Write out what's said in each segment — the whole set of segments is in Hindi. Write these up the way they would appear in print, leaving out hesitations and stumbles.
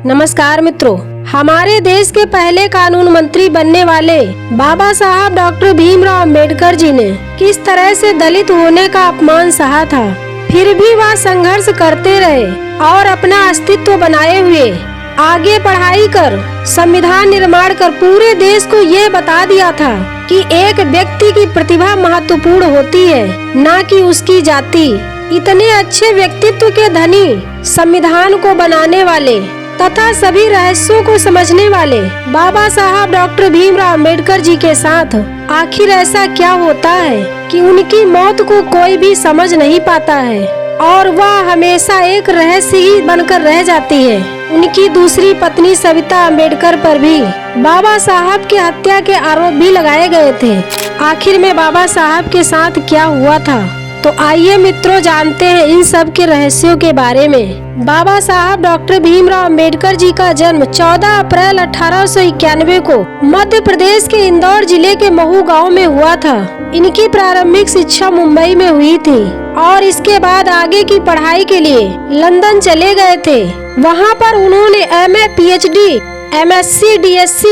नमस्कार मित्रों, हमारे देश के पहले कानून मंत्री बनने वाले बाबा साहब डॉक्टर भीमराव अंबेडकर जी ने किस तरह से दलित होने का अपमान सहा था, फिर भी वह संघर्ष करते रहे और अपना अस्तित्व बनाए हुए आगे पढ़ाई कर संविधान निर्माण कर पूरे देश को ये बता दिया था कि एक व्यक्ति की प्रतिभा महत्वपूर्ण होती है, न कि उसकी जाति। इतने अच्छे व्यक्तित्व के धनी, संविधान को बनाने वाले तथा सभी रहस्यों को समझने वाले बाबा साहब डॉक्टर भीमराव अंबेडकर जी के साथ आखिर ऐसा क्या होता है कि उनकी मौत को कोई भी समझ नहीं पाता है और वह हमेशा एक रहस्य ही बनकर रह जाती है। उनकी दूसरी पत्नी सविता अंबेडकर पर भी बाबा साहब की हत्या के आरोप भी लगाए गए थे। आखिर में बाबा साहब के साथ क्या हुआ था, तो आइए मित्रों जानते हैं इन सब के रहस्यों के बारे में। बाबा साहब डॉक्टर भीमराव अंबेडकर जी का जन्म 14 अप्रैल 1891 को मध्य प्रदेश के इंदौर जिले के महू गांव में हुआ था। इनकी प्रारंभिक शिक्षा मुंबई में हुई थी और इसके बाद आगे की पढ़ाई के लिए लंदन चले गए थे। वहां पर उन्होंने MA, PhD, MSc, DSc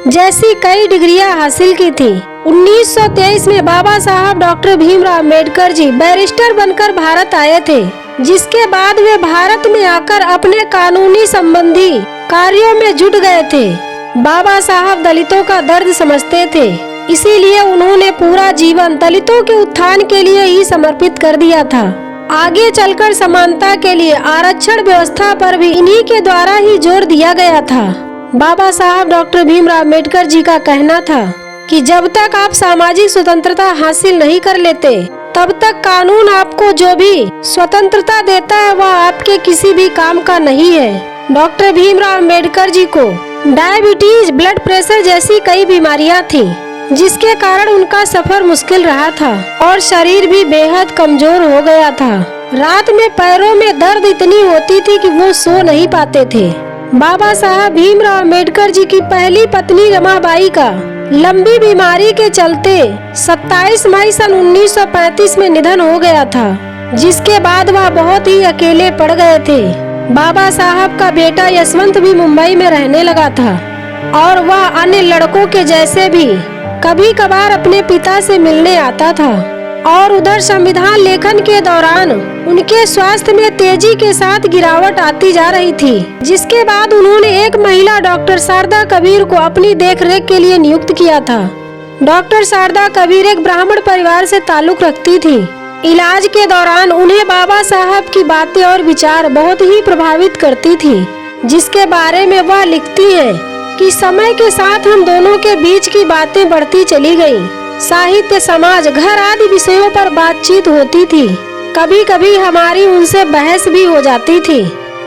जैसी कई डिग्रियां हासिल की थी। 1923 में बाबा साहब डॉक्टर भीमराव अंबेडकर जी बैरिस्टर बनकर भारत आए थे, जिसके बाद वे भारत में आकर अपने कानूनी संबंधी कार्यों में जुट गए थे। बाबा साहब दलितों का दर्द समझते थे, इसीलिए उन्होंने पूरा जीवन दलितों के उत्थान के लिए ही समर्पित कर दिया था। आगे चलकर समानता के लिए आरक्षण व्यवस्था पर भी इन्हीं के द्वारा ही जोर दिया गया था। बाबा साहब डॉक्टर भीमराव अंबेडकर जी का कहना था कि जब तक आप सामाजिक स्वतंत्रता हासिल नहीं कर लेते, तब तक कानून आपको जो भी स्वतंत्रता देता है वह आपके किसी भी काम का नहीं है। डॉक्टर भीमराव अंबेडकर जी को डायबिटीज, ब्लड प्रेशर जैसी कई बीमारियां थीं, जिसके कारण उनका सफर मुश्किल रहा था और शरीर भी बेहद कमजोर हो गया था। रात में पैरों में दर्द इतनी होती थी कि वो सो नहीं पाते थे। बाबा साहब भीमराव अंबेडकर जी की पहली पत्नी रमाबाई का लंबी बीमारी के चलते 27 मई सन 1935 में निधन हो गया था, जिसके बाद वह बहुत ही अकेले पड़ गए थे। बाबा साहब का बेटा यशवंत भी मुंबई में रहने लगा था और वह अन्य लड़कों के जैसे भी कभी कभार अपने पिता से मिलने आता था। और उधर संविधान लेखन के दौरान उनके स्वास्थ्य में तेजी के साथ गिरावट आती जा रही थी, जिसके बाद उन्होंने एक महिला डॉक्टर शारदा कबीर को अपनी देखरेख के लिए नियुक्त किया था। डॉक्टर शारदा कबीर एक ब्राह्मण परिवार से ताल्लुक रखती थी। इलाज के दौरान उन्हें बाबा साहब की बातें और विचार बहुत ही प्रभावित करती थी, जिसके बारे में वह लिखती है कि समय के साथ हम दोनों के बीच की बातें बढ़ती चली गयी। साहित्य, समाज, घर आदि विषयों पर बातचीत होती थी। कभी कभी हमारी उनसे बहस भी हो जाती थी।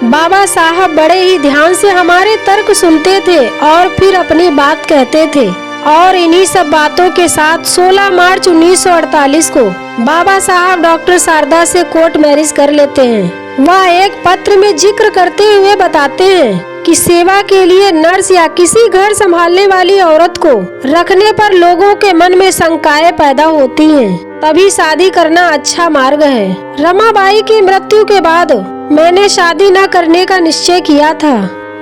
बाबा साहब बड़े ही ध्यान से हमारे तर्क सुनते थे और फिर अपनी बात कहते थे। और इन्हीं सब बातों के साथ 16 मार्च 1948 को बाबा साहब डॉक्टर शारदा से कोर्ट मैरिज कर लेते हैं। वह एक पत्र में जिक्र करते हुए बताते हैं कि सेवा के लिए नर्स या किसी घर संभालने वाली औरत को रखने पर लोगों के मन में शंकाएं पैदा होती हैं, तभी शादी करना अच्छा मार्ग है। रमाबाई की मृत्यु के बाद मैंने शादी न करने का निश्चय किया था,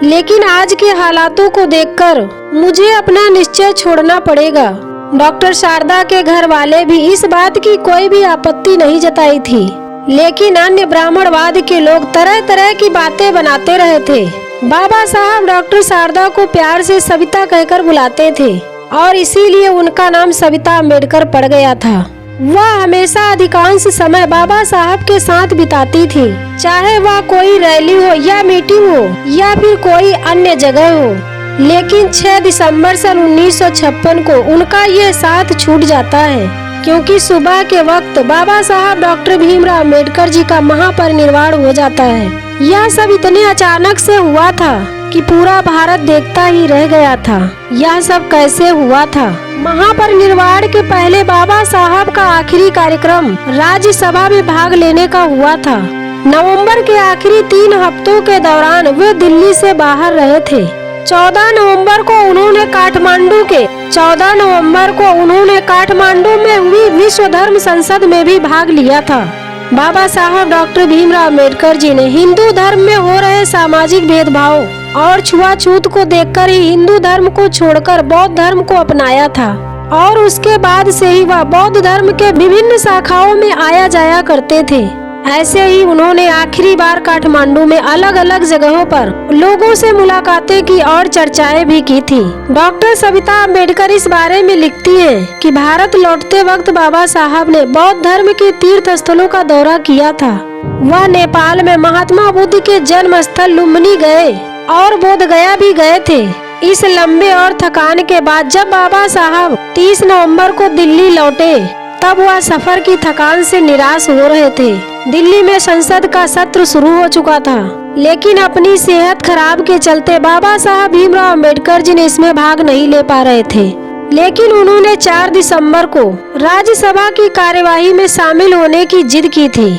लेकिन आज के हालातों को देखकर मुझे अपना निश्चय छोड़ना पड़ेगा। डॉक्टर शारदा के घर वाले भी इस बात की कोई भी आपत्ति नहीं जताई थी, लेकिन अन्य ब्राह्मणवाद के लोग तरह तरह की बातें बनाते रहे थे। बाबा साहब डॉक्टर शारदा को प्यार से सविता कहकर बुलाते थे और इसीलिए उनका नाम सविता अंबेडकर पड़ गया था। वह हमेशा अधिकांश समय बाबा साहब के साथ बिताती थी, चाहे वह कोई रैली हो या मीटिंग हो या फिर कोई अन्य जगह हो। लेकिन 6 दिसंबर सन 1956 को उनका ये साथ छूट जाता है, क्योंकि सुबह के वक्त बाबा साहब डॉक्टर भीमराव अंबेडकर जी का महापरिनिर्वाण हो जाता है। यह सब इतने अचानक से हुआ था कि पूरा भारत देखता ही रह गया था। यह सब कैसे हुआ था? महापरिनिर्वाण के पहले बाबा साहब का आखिरी कार्यक्रम राज्यसभा में भाग लेने का हुआ था। नवंबर के आखिरी 3 हफ्तों के दौरान वे दिल्ली से बाहर रहे थे। 14 नवंबर को उन्होंने काठमांडू में हुई विश्व धर्म संसद में भी भाग लिया था। बाबा साहब डॉक्टर भीमराव अंबेडकर जी ने हिंदू धर्म में हो रहे सामाजिक भेदभाव और छुआछूत को देखकर ही हिंदू धर्म को छोड़कर बौद्ध धर्म को अपनाया था और उसके बाद से ही वह बौद्ध धर्म के विभिन्न शाखाओं में आया जाया करते थे। ऐसे ही उन्होंने आखिरी बार काठमांडू में अलग अलग जगहों पर लोगों से मुलाकातें की और चर्चाएं भी की थी। डॉक्टर सविता अम्बेडकर इस बारे में लिखती हैं कि भारत लौटते वक्त बाबा साहब ने बौद्ध धर्म के तीर्थ स्थलों का दौरा किया था। वह नेपाल में महात्मा बुद्ध के जन्म स्थल लुम्बिनी गए और बोध गया भी गए थे। इस लंबे और थकान के बाद जब बाबा साहब 30 नवंबर को दिल्ली लौटे तब वह सफर की थकान से निराश हो रहे थे। दिल्ली में संसद का सत्र शुरू हो चुका था, लेकिन अपनी सेहत खराब के चलते बाबा साहब भीमराव अम्बेडकर जी ने इसमें भाग नहीं ले पा रहे थे। लेकिन उन्होंने 4 दिसंबर को राज्यसभा की कार्यवाही में शामिल होने की जिद की थी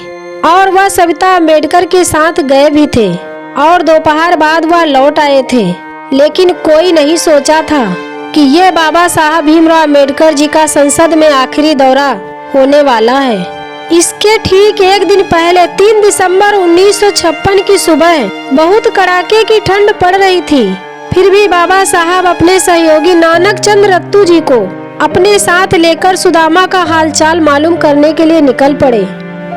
और वह सविता अम्बेडकर के साथ गए भी थे और दोपहर बाद वह लौट आए थे। लेकिन कोई नहीं सोचा था कि ये बाबा साहब भीमराव अम्बेडकर जी का संसद में आखिरी दौरा होने वाला है। इसके ठीक एक दिन पहले 3 दिसंबर 1956 की सुबह बहुत कड़ाके की ठंड पड़ रही थी। फिर भी बाबा साहब अपने सहयोगी नानक चंद रत्तू जी को अपने साथ लेकर सुदामा का हालचाल मालूम करने के लिए निकल पड़े।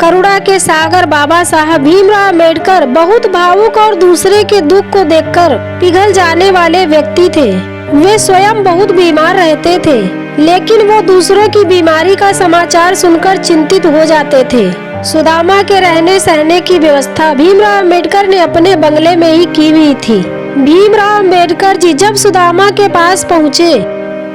करुणा के सागर बाबा साहब भीमराव अम्बेडकर बहुत भावुक और दूसरे के दुख को देखकर पिघल जाने वाले व्यक्ति थे। वे स्वयं बहुत बीमार रहते थे, लेकिन वो दूसरों की बीमारी का समाचार सुनकर चिंतित हो जाते थे। सुदामा के रहने सहने की व्यवस्था भीमराव अम्बेडकर ने अपने बंगले में ही की हुई थी। भीमराव अम्बेडकर जी जब सुदामा के पास पहुँचे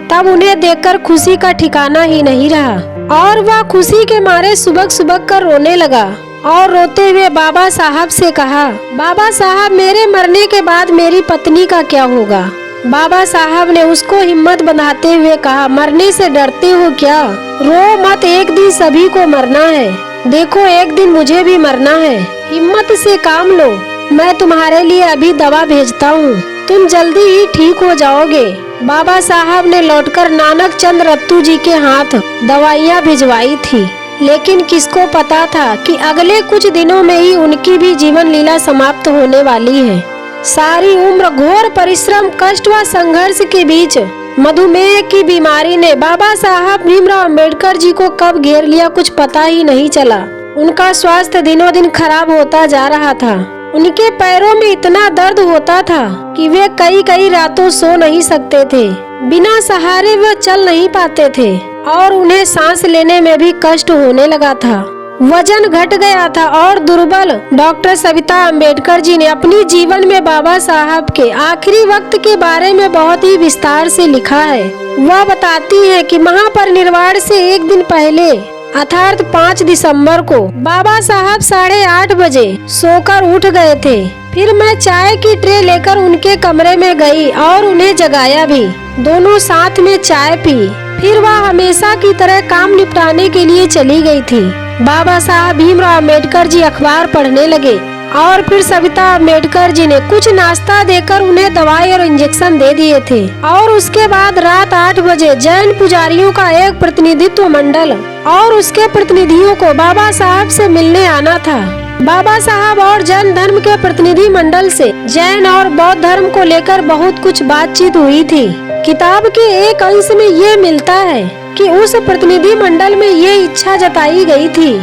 तब उन्हें देखकर खुशी का ठिकाना ही नहीं रहा और वह खुशी के मारे सुबक सुबक कर रोने लगा और रोते हुए बाबा साहब से कहा, बाबा साहब मेरे मरने के बाद मेरी पत्नी का क्या होगा। बाबा साहब ने उसको हिम्मत बंधाते हुए कहा, मरने से डरते हो क्या, रो मत, एक दिन सभी को मरना है। देखो एक दिन मुझे भी मरना है, हिम्मत से काम लो। मैं तुम्हारे लिए अभी दवा भेजता हूँ, तुम जल्दी ही ठीक हो जाओगे। बाबा साहब ने लौटकर नानक चंद रत्तू जी के हाथ दवाइयाँ भिजवाई थी, लेकिन किसको पता था कि अगले कुछ दिनों में ही उनकी भी जीवन लीला समाप्त होने वाली है। सारी उम्र घोर परिश्रम, कष्ट व संघर्ष के बीच मधुमेह की बीमारी ने बाबा साहब भीमराव अम्बेडकर जी को कब घेर लिया कुछ पता ही नहीं चला। उनका स्वास्थ्य दिनों दिन खराब होता जा रहा था। उनके पैरों में इतना दर्द होता था कि वे कई रातों सो नहीं सकते थे। बिना सहारे वे चल नहीं पाते थे और उन्हें सांस लेने में भी कष्ट होने लगा था। वजन घट गया था और दुर्बल डॉक्टर सविता अम्बेडकर जी ने अपनी जीवन में बाबा साहब के आखिरी वक्त के बारे में बहुत ही विस्तार से लिखा है। वह बताती है कि महापरिनिर्वाण से एक दिन पहले अर्थात 5 दिसंबर को बाबा साहब 8:30 बजे सोकर उठ गए थे। फिर मैं चाय की ट्रे लेकर उनके कमरे में गई और उन्हें जगाया भी। दोनों साथ में चाय पी। फिर वह हमेशा की तरह काम निपटाने के लिए चली गई थी। बाबा साहब भीमराव अम्बेडकर जी अखबार पढ़ने लगे और फिर सविता अम्बेडकर जी ने कुछ नाश्ता देकर उन्हें दवाई और इंजेक्शन दे दिए थे और उसके बाद रात 8 बजे जैन पुजारियों का एक प्रतिनिधित्व मंडल और उसके प्रतिनिधियों को बाबा साहब से मिलने आना था। बाबा साहब और जैन धर्म के प्रतिनिधि मंडल से जैन और बौद्ध धर्म को लेकर बहुत कुछ बातचीत हुई थी। किताब के एक अंश में ये मिलता है कि उस प्रतिनिधि मंडल में ये इच्छा जताई गई थी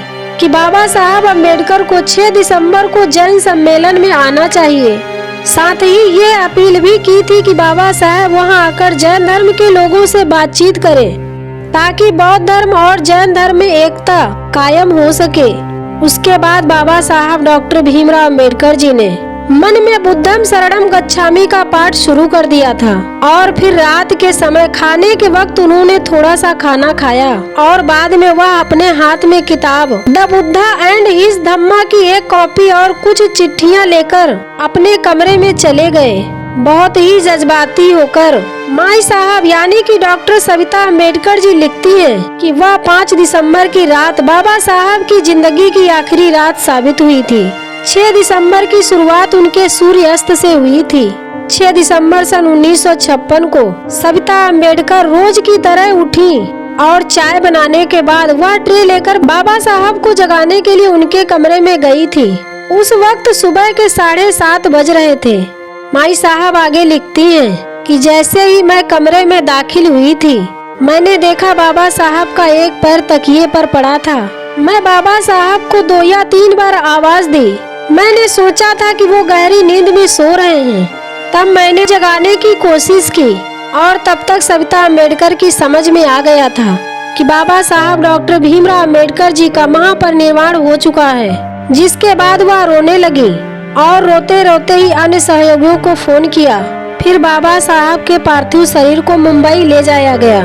कि बाबा साहब अम्बेडकर को 6 दिसंबर को जैन सम्मेलन में आना चाहिए। साथ ही ये अपील भी की थी कि बाबा साहब वहां आकर जैन धर्म के लोगों से बातचीत करें ताकि बौद्ध धर्म और जैन धर्म में एकता कायम हो सके। उसके बाद बाबा साहब डॉक्टर भीमराव अम्बेडकर जी ने मन में बुद्धम शरणम गच्छामि का पाठ शुरू कर दिया था और फिर रात के समय खाने के वक्त उन्होंने थोड़ा सा खाना खाया और बाद में वह अपने हाथ में किताब द बुद्धा एंड हिज धम्मा की एक कॉपी और कुछ चिट्ठियां लेकर अपने कमरे में चले गए। बहुत ही जज्बाती होकर माई साहब यानी कि डॉक्टर सविता अम्बेडकर जी लिखती हैं कि वह 5 दिसंबर की रात बाबा साहब की जिंदगी की आखिरी रात साबित हुई थी। 6 दिसंबर की शुरुआत उनके सूर्यास्त से हुई थी। 6 दिसंबर सन 1956 को सविता अम्बेडकर रोज की तरह उठी और चाय बनाने के बाद वह ट्रे लेकर बाबा साहब को जगाने के लिए उनके कमरे में गई थी। उस वक्त सुबह के 7:30 बज रहे थे। माई साहब आगे लिखती हैं कि जैसे ही मैं कमरे में दाखिल हुई थी, मैंने देखा बाबा साहब का एक पैर तकिए पर पड़ा था। मैं बाबा साहब को 2 या 3 बार आवाज दी। मैंने सोचा था कि वो गहरी नींद में सो रहे हैं। तब मैंने जगाने की कोशिश की और तब तक सविता अम्बेडकर की समझ में आ गया था कि बाबा साहब डॉक्टर भीमराव अम्बेडकर जी का महापरिनिर्वाण हो चुका है। जिसके बाद वह रोने लगी और रोते रोते ही अन्य सहयोगियों को फोन किया। फिर बाबा साहब के पार्थिव शरीर को मुंबई ले जाया गया,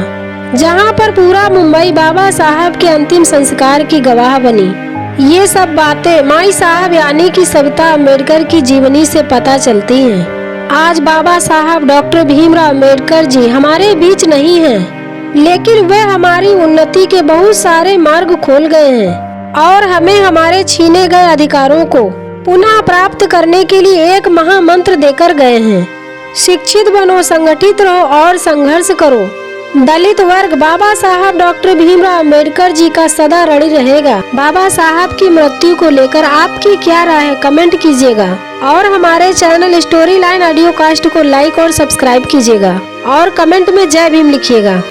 जहां पर पूरा मुंबई बाबा साहब के अंतिम संस्कार की गवाह बनी। ये सब बातें माई साहब यानी कि सविता अम्बेडकर की जीवनी से पता चलती हैं। आज बाबा साहब डॉक्टर भीमराव अम्बेडकर जी हमारे बीच नहीं हैं, लेकिन वे हमारी उन्नति के बहुत सारे मार्ग खोल गए हैं और हमें हमारे छीने गए अधिकारों को पुनः प्राप्त करने के लिए एक महामंत्र देकर गए हैं। शिक्षित बनो, संगठित रहो और संघर्ष करो। दलित वर्ग बाबा साहब डॉक्टर भीमराव अम्बेडकर जी का सदा ऋणी रहेगा। बाबा साहब की मृत्यु को लेकर आपकी क्या राय है, कमेंट कीजिएगा और हमारे channel story line audio cast को लाइक और सब्सक्राइब कीजिएगा और कमेंट में जय भीम लिखिएगा।